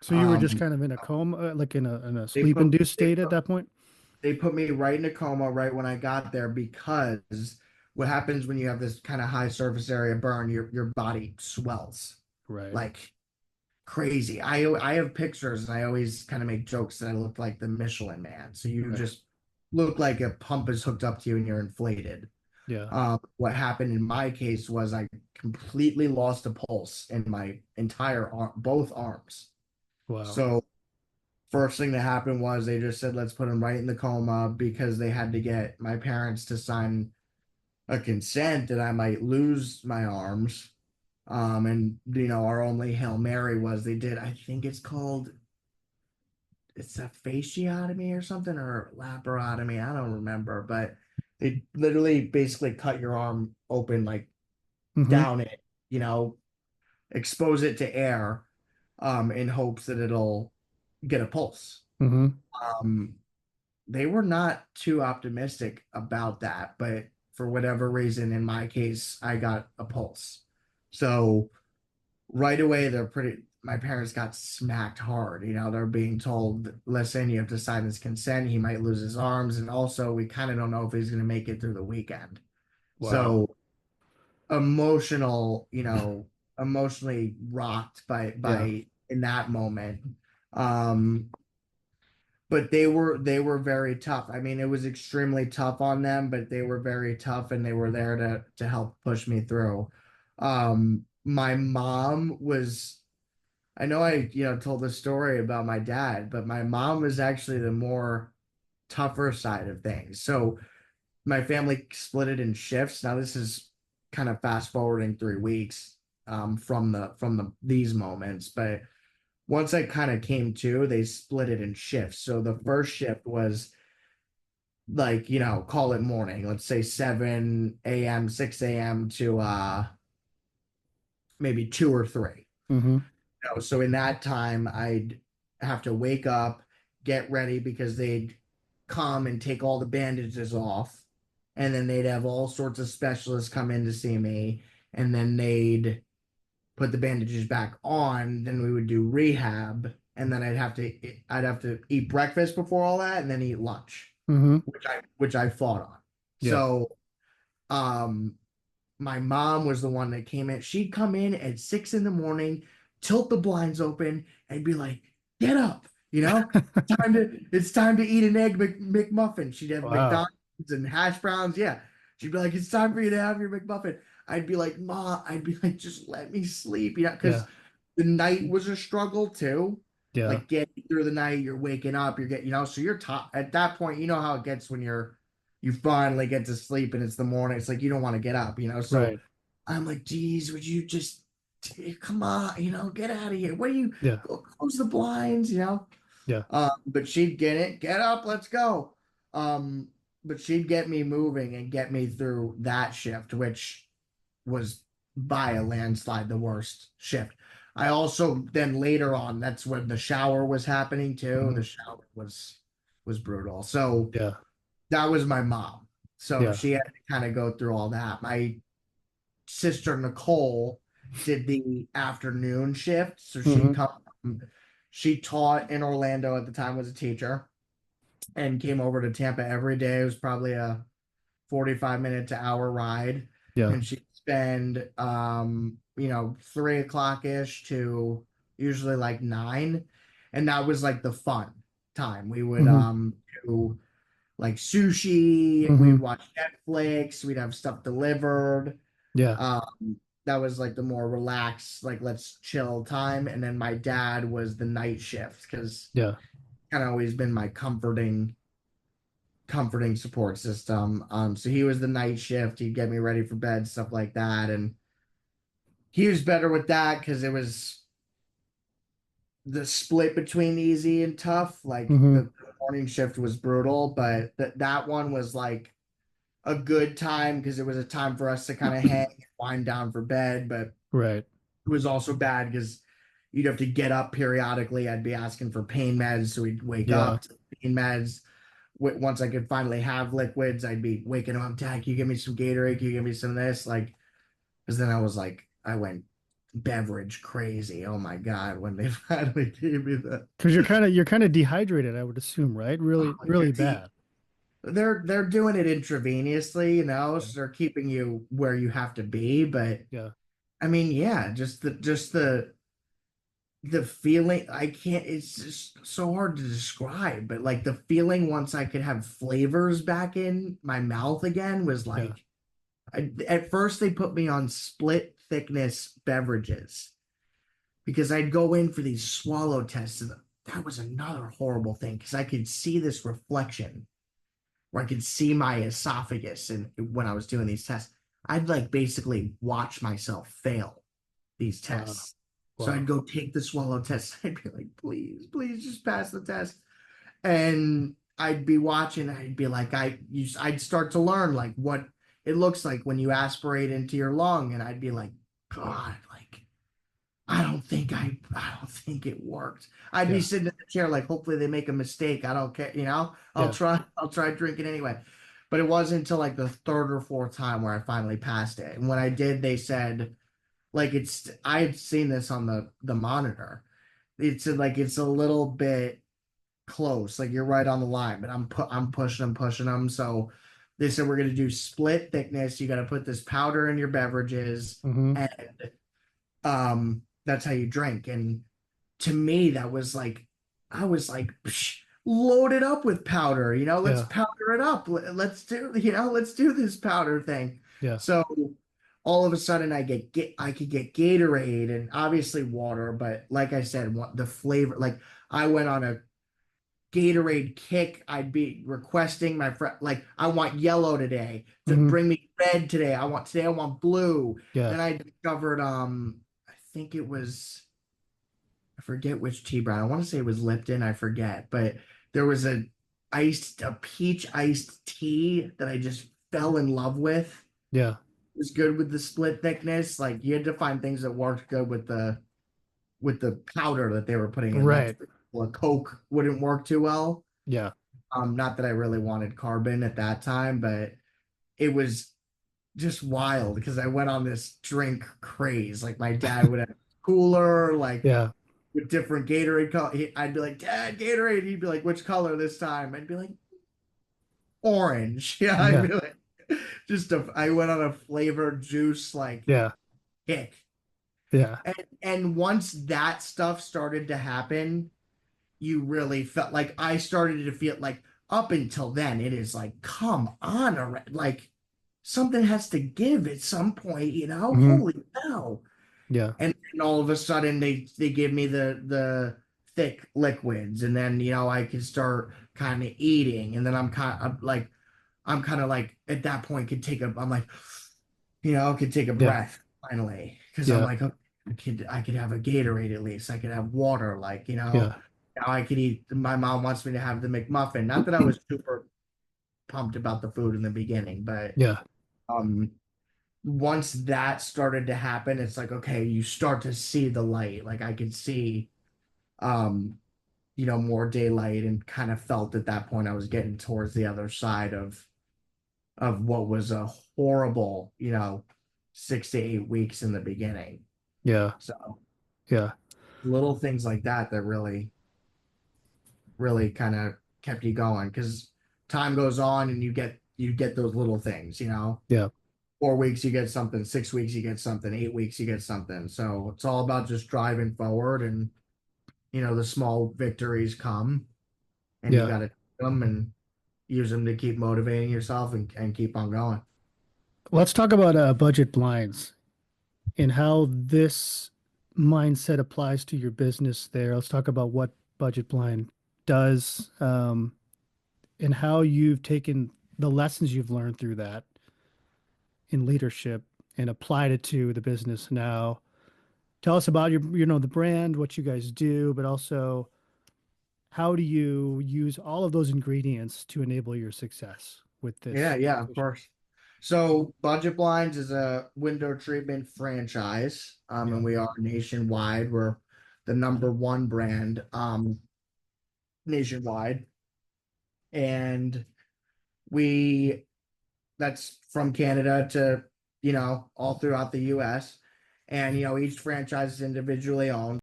So you were just kind of in a coma, like in a They sleep put induced they state at put that point? they put me right in a coma right when I got there because what happens when you have this kind of high surface area burn, your body swells Right. like crazy. I have pictures and I always kind of make jokes that I look like the Michelin Man. So you Right. just look like a pump is hooked up to you and you're inflated. Yeah. What happened in my case was I completely lost a pulse in my entire arm, both arms. Wow. So first thing that happened was they just said, let's put him right in the coma because they had to get my parents to sign a consent that I might lose my arms. And our only Hail Mary was they did, I think it's a fasciotomy or something or laparotomy. I don't remember, but they literally basically cut your arm open, like Mm-hmm. down it, you know, expose it to air, in hopes that it'll get a pulse. Mm-hmm. Um, they were not too optimistic about that, but for whatever reason, in my case, I got a pulse. So right away, my parents got smacked hard. They're being told, listen, you have to sign this consent. He might lose his arms. And also, we kind of don't know if he's going to make it through the weekend. Wow. So emotional, emotionally rocked by Yeah. in that moment. Um, but they were very tough. I mean, it was extremely tough on them, but they were very tough and they were there to help push me through. My mom was I know told the story about my dad, but my mom was actually the more tougher side of things. So my family split it in shifts. Now this is kind of fast forwarding 3 weeks from these moments, but once I kind of came to, they split it in shifts. So the first shift was like, call it morning, let's say 7 a.m., 6 a.m. to maybe 2 or 3. Mm-hmm. So in that time, I'd have to wake up, get ready because they'd come and take all the bandages off. And then they'd have all sorts of specialists come in to see me. And then they'd put the bandages back on. Then we would do rehab. And then I'd have to eat breakfast before all that and then eat lunch, Mm-hmm. which I fought on. Yeah. So um my mom was the one that came in. She'd come in at 6 in the morning, tilt the blinds open, and be like, "Get up! It's time to eat an egg McMuffin." She'd have Wow. McDonald's and hash browns. Yeah, she'd be like, "It's time for you to have your McMuffin." I'd be like, "Ma," I'd be like, "Just let me sleep," Yeah. because the night was a struggle too. Yeah. Like getting through the night, you're waking up, you're getting, so you're top at that point. You know how it gets when you finally get to sleep and it's the morning. It's like you don't want to get up. So Right. I'm like, geez, would you just come on, get out of here. What do you Yeah. go close the blinds? Yeah. But she'd get up, let's go. Um, but she'd get me moving and get me through that shift, which was by a landslide the worst shift. I also then later on, that's when the shower was happening too. Mm-hmm. The shower was brutal. So Yeah. that was my mom. So Yeah. she had to kind of go through all that. My sister Nicole did the afternoon shift. So Mm-hmm. she taught in Orlando at the time, was a teacher, and came over to Tampa every day. It was probably a 45 minute to hour ride. Yeah. And she'd spend 3 o'clock ish to usually like 9. And that was like the fun time. We would Mm-hmm. do like sushi, we'd Mm-hmm. watch Netflix, we'd have stuff delivered. Yeah. That was like the more relaxed, like let's chill time. And then my dad was the night shift because Yeah. kind of always been my comforting support system. So he was the night shift. He'd get me ready for bed, stuff like that. And he was better with that because it was the split between easy and tough. Like Mm-hmm. the morning shift was brutal, but that one was like a good time because it was a time for us to kind of hang and wind down for bed. But Right. it was also bad because you'd have to get up periodically. I'd be asking for pain meds, so we'd wake Yeah. up to pain meds. Once I could finally have liquids, I'd be waking up. Dad, can you give me some Gatorade? Can you give me some of this? Like, because then I was like, I went beverage crazy. Oh my God, when they finally gave me the Because you're kind of dehydrated, I would assume, right? Really, oh, really bad. they're doing it intravenously, Yeah. so they're keeping you where you have to be. But Yeah. I mean, yeah, just the feeling I can't it's just so hard to describe, but like the feeling once I could have flavors back in my mouth again was Yeah. like at first they put me on split thickness beverages because I'd go in for these swallow tests, and that was another horrible thing because I could see this reflection where I could see my esophagus, and when I was doing these tests I'd like basically watch myself fail these Wow. tests. So I'd Wow. go take the swallow test. I'd be like, please, please just pass the test. And I'd be watching, I'd be like, I'd start to learn like what it looks like when you aspirate into your lung. And I'd be like, God, like, I don't think it worked. I'd be Yeah. sitting in the chair, like, hopefully they make a mistake. I don't care, Yeah. I'll try drinking anyway. But it wasn't until like the third or fourth time where I finally passed it. And when I did, they said, like I had seen this on the monitor. It's like it's a little bit close, like you're right on the line, but I'm pushing them. So they said we're gonna do split thickness. You got to put this powder in your beverages, Mm-hmm. and that's how you drink. And to me, that was like I was like psh, load it up with powder. Let's Yeah. powder it up. Let's do this powder thing. Yeah. So all of a sudden, I could get Gatorade and obviously water, but like I said, the flavor. Like I went on a Gatorade kick. I'd be requesting my friend, like, I want yellow today. To Mm-hmm. bring me red today. I want blue. Yeah. Then I discovered, I think it was, I forget which tea brand. I want to say it was Lipton. I forget, but there was a peach iced tea that I just fell in love with. Yeah. It was good with the split thickness. Like you had to find things that worked good with the powder that they were putting in. Like Right. a Coke wouldn't work too well. Yeah. Not that I really wanted carbon at that time, but it was just wild because I went on this drink craze. Like my dad would have a cooler, like Yeah. with different Gatorade color. I'd be like, Dad, Gatorade. He'd be like, which color this time? I'd be like, orange. Yeah, I'd Yeah. be like, I went on a flavored juice like Yeah. kick. Yeah. And once that stuff started to happen, you really felt like I started to feel like up until then, it is like, come on, like something has to give at some point, Mm-hmm. Holy cow. Yeah. And all of a sudden they give me the thick liquids, and then I can start kind of eating, and then I'm kind of like at that point could take a I'm like could take a Yeah. breath finally because I'm Yeah. like, okay, I could have a Gatorade at least. I could have water, like, Yeah. now I could eat. My mom wants me to have the McMuffin. Not that I was super pumped about the food in the beginning, but Yeah. um once that started to happen, it's like, okay, you start to see the light. Like I could see um more daylight, and kind of felt at that point I was getting towards the other side of what was a horrible, 6 to 8 weeks in the beginning. Yeah. So Yeah. little things like that that really, really kind of kept you going because time goes on and you get those little things, 4 weeks you get something, 6 weeks you get something, 8 weeks you get something. So it's all about just driving forward, and the small victories come, and you Yeah. got to take them and use them to keep motivating yourself and keep on going. Let's talk about budget blinds and how this mindset applies to your business there. Let's talk about what budget blind does, and how you've taken the lessons you've learned through that in leadership and applied it to the business now. Tell us about the brand, what you guys do, but also how do you use all of those ingredients to enable your success with Yeah, this yeah, of position? course. So Budget Blinds is a window treatment franchise, Yeah. and we are nationwide. We're the number one brand nationwide, and we that's from Canada to all throughout the U.S. And each franchise is individually owned.